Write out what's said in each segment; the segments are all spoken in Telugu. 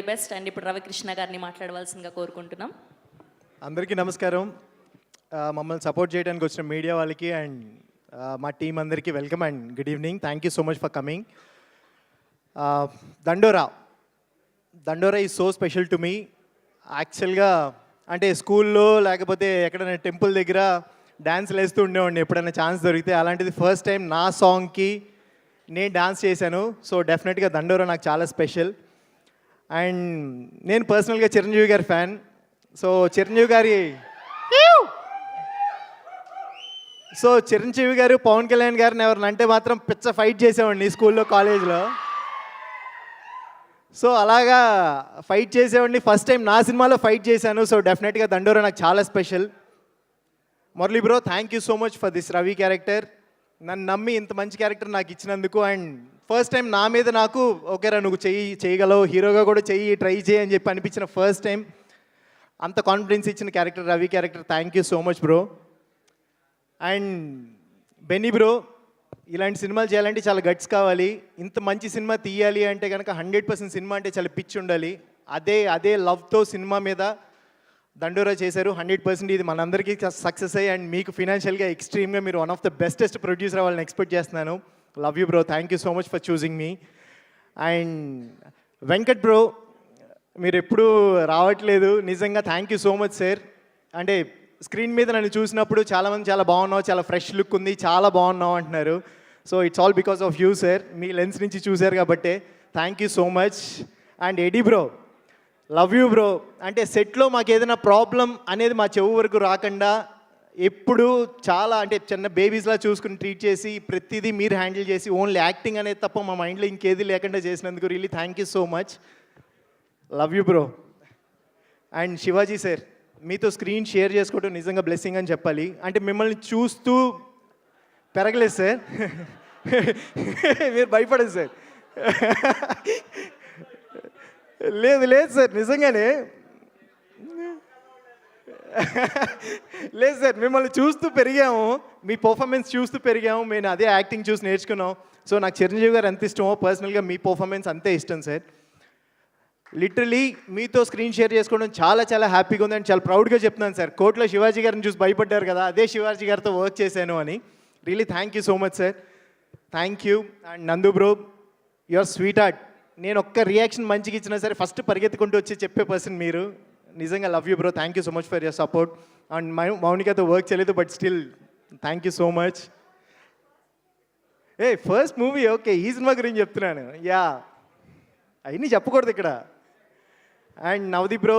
బెస్ట్. అండ్ ఇప్పుడు రవికృష్ణ గారిని మాట్లాడవలసిందిగా కోరుకుంటున్నాం. అందరికీ నమస్కారం. మమ్మల్ని సపోర్ట్ చేయడానికి వచ్చిన మీడియా వాళ్ళకి అండ్ మా టీం అందరికీ welcome and good evening. Thank you so much for coming. దండోరా is so special to me. యాక్చువల్గా అంటే స్కూల్లో లేకపోతే ఎక్కడైనా టెంపుల్ దగ్గర డ్యాన్స్లు వేస్తూ ఉండేవాడిని ఎప్పుడైనా ఛాన్స్ దొరికితే. అలాంటిది ఫస్ట్ టైం నా సాంగ్కి నేను డాన్స్ చేశాను. సో డెఫినెట్గా దండోరా నాకు చాలా స్పెషల్. అండ్ నేను పర్సనల్గా చిరంజీవి గారి ఫ్యాన్. సో చిరంజీవి గారు పవన్ కళ్యాణ్ గారిని ఎవరిని అంటే మాత్రం పిచ్చ ఫైట్ చేసేవాడిని స్కూల్లో కాలేజ్లో. సో అలాగా ఫైట్ చేసేవాడిని. ఫస్ట్ టైం నా సినిమాలో ఫైట్ చేశాను. సో డెఫినెట్గా దండోరా నాకు చాలా special. Murali bro, thank you so much for this Ravi character. నన్ను నమ్మి ఇంత మంచి క్యారెక్టర్ నాకు ఇచ్చినందుకు. అండ్ ఫస్ట్ టైం నా మీద నాకు ఓకేరా నువ్వు చేయగలవు, హీరోగా కూడా ట్రై చేయి అని చెప్పి అనిపించిన ఫస్ట్ టైం అంత కాన్ఫిడెన్స్ ఇచ్చిన character Ravi character. Thank you so much bro. And Benny bro, ఇలాంటి సినిమాలు చేయాలంటే చాలా గట్స్ కావాలి. ఇంత మంచి సినిమా తీయాలి అంటే కనుక 100% సినిమా అంటే చాలా పిచ్చి ఉండాలి. అదే లవ్తో సినిమా మీద దండోరా చేశారు. 100% ఇది మనందరికీ సక్సెస్ అయ్యి అండ్ మీకు ఫినాన్షియల్గా ఎక్స్ట్రీమ్గా మీరు one of the bestest producer అవ్వాలని ఎక్స్పెక్ట్ చేస్తున్నాను. Love you bro, thank you so much for choosing me. And Venkat bro, మీరు ఎప్పుడూ రావట్లేదు, నిజంగా thank you so much sir. అంటే స్క్రీన్ మీద నన్ను చూసినప్పుడు చాలామంది చాలా బాగున్నావు, చాలా ఫ్రెష్ లుక్ ఉంది, చాలా బాగున్నావు అంటున్నారు. So it's all because of you sir. మీ లెన్స్ నుంచి చూశారు కాబట్టే thank you so much. And ఎడీ బ్రో, లవ్ యూ బ్రో. అంటే సెట్లో మాకు ఏదైనా ప్రాబ్లం అనేది మా చెవు వరకు రాకుండా ఎప్పుడు చాలా అంటే చిన్న బేబీస్లా చూసుకుని ట్రీట్ చేసి ప్రతిదీ మీరు హ్యాండిల్ చేసి ఓన్లీ యాక్టింగ్ అనేది తప్ప మా మైండ్లో ఇంకేది లేకుండా చేసినందుకు really thank you so much. Love you bro. And Shivaji sir, మీతో స్క్రీన్ షేర్ చేసుకోవడం నిజంగా బ్లెస్సింగ్ అని చెప్పాలి. అంటే మిమ్మల్ని చూస్తూ పెరగలేదు సార్. మీరు భయపడదు సార్. లేదు సార్, నిజంగానే లేదు సార్, మిమ్మల్ని చూస్తూ పెరిగాము, మీ పర్ఫార్మెన్స్ చూస్తూ పెరిగాము, మేము అదే యాక్టింగ్ చూసి నేర్చుకున్నాం. సో నాకు చిరంజీవి గారు ఎంత ఇష్టమో పర్సనల్గా మీ పర్ఫార్మెన్స్ అంతే ఇష్టం సార్. లిటరలీ మీతో స్క్రీన్ షేర్ చేసుకోవడం చాలా చాలా హ్యాపీగా ఉంది అండ్ చాలా ప్రౌడ్గా చెప్తున్నాను సార్. కోర్టులో శివాజీ గారిని చూసి భయపడ్డారు కదా, అదే శివాజీ గారితో వర్క్ చేశాను అని. Really thank you so much sir. Thank you. And నందు బ్రో, యువర్ స్వీట్ హార్ట్. నేను ఒక్క రియాక్షన్ మంచిగా ఇచ్చినా సరే ఫస్ట్ పరిగెత్తుకుంటూ వచ్చి చెప్పే పర్సన్ మీరు. నిజంగా love you bro, thank you so much for your support. And మౌనికతో వర్క్ చేయలేదు but still thank you so much. First movie okay, ఈ సినిమా గురించి చెప్తున్నాను. యా, అవన్నీ చెప్పకూడదు ఇక్కడ. అండ్ నవదీప్ బ్రో,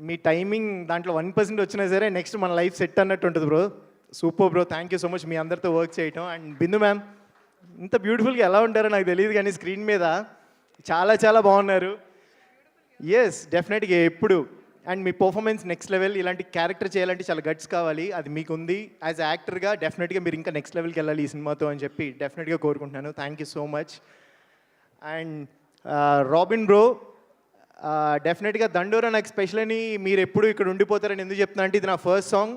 మీ టైమింగ్ దాంట్లో 1% వచ్చినా సరే నెక్స్ట్ మన లైఫ్ సెట్ అన్నట్టు ఉంటుంది bro. Super bro, thank you so much మీ అందరితో వర్క్ చేయటం. అండ్ బిందు మ్యామ్, ఇంత బ్యూటిఫుల్గా ఎలా ఉంటారో నాకు తెలియదు కానీ స్క్రీన్ మీద చాలా చాలా బాగున్నారు. ఎస్, డెఫినెట్గా ఎప్పుడు. And me performance next level. ఇలాంటి క్యారెక్టర్ చేయాలంటే చాలా గట్స్ కావాలి, అది మీకు ఉంది. యాజ్ యాక్టర్గా డెఫినెట్గా మీరు ఇంకా నెక్స్ట్ లెవెల్కి వెళ్ళాలి ఈ సినిమాతో అని చెప్పి డెఫినెట్గా కోరుకుంటున్నాను. Thank you so much. And robin bro, డెఫినెట్గా దండోరా నాకు స్పెషల్ అని మీరు ఎప్పుడు ఇక్కడ ఉండిపోతారని ఎందుకు చెప్తున్నా అంటే ఇది నా ఫస్ట్ సాంగ్.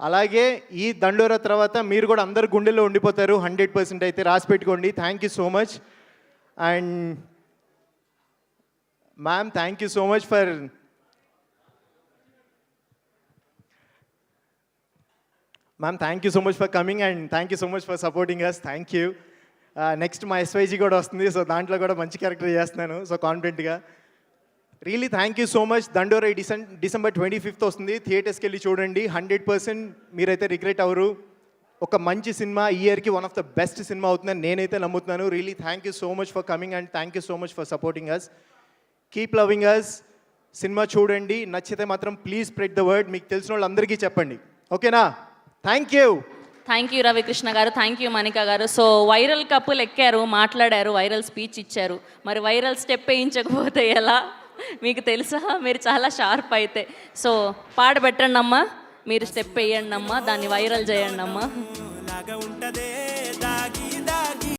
అలాగే ఈ దండోరా తర్వాత మీరు కూడా అందరు గుండెల్లో ఉండిపోతారు 100% అయితే రాసి పెట్టుకోండి. Thank you so much. And ma'am, thank you so much for coming and thank you so much for supporting us. Thank you. Next మా ఎస్వైజీ కూడా వస్తుంది, సో దాంట్లో కూడా మంచి క్యారెక్టర్ చేస్తున్నాను, సో కాన్ఫిడెంట్గా. Really thank you so much. దండోరా డిసెంబర్ 25th వస్తుంది, థియేటర్స్కి వెళ్ళి చూడండి. 100% మీరైతే రిగ్రెట్ అవ్వరు. ఒక మంచి సినిమా, ఈ ఇయర్కి one of the best cinema అవుతుందని నేనైతే నమ్ముతున్నాను. Really thank you so much for coming and thank you so much for supporting us. Keep loving us. Cinema చూడండి, నచ్చితే మాత్రం ప్లీజ్ స్ప్రెడ్ ద వర్డ్. మీకు తెలిసిన వాళ్ళందరికీ చెప్పండి, ఓకేనా? Thank you. Thank you Ravikrishna గారు, థ్యాంక్ యూ మణిక గారు. సో వైరల్ కప్పులు ఎక్కారు, మాట్లాడారు, వైరల్ స్పీచ్ ఇచ్చారు. మరి వైరల్ స్టెప్ వేయించకపోతే ఎలా మీకు తెలుసా? మీరు చాలా షార్ప్ అయితే. సో పాట పెట్టండి అమ్మా, మీరు స్టెప్ వేయండి అమ్మా, దాన్ని వైరల్ చేయండి అమ్మా.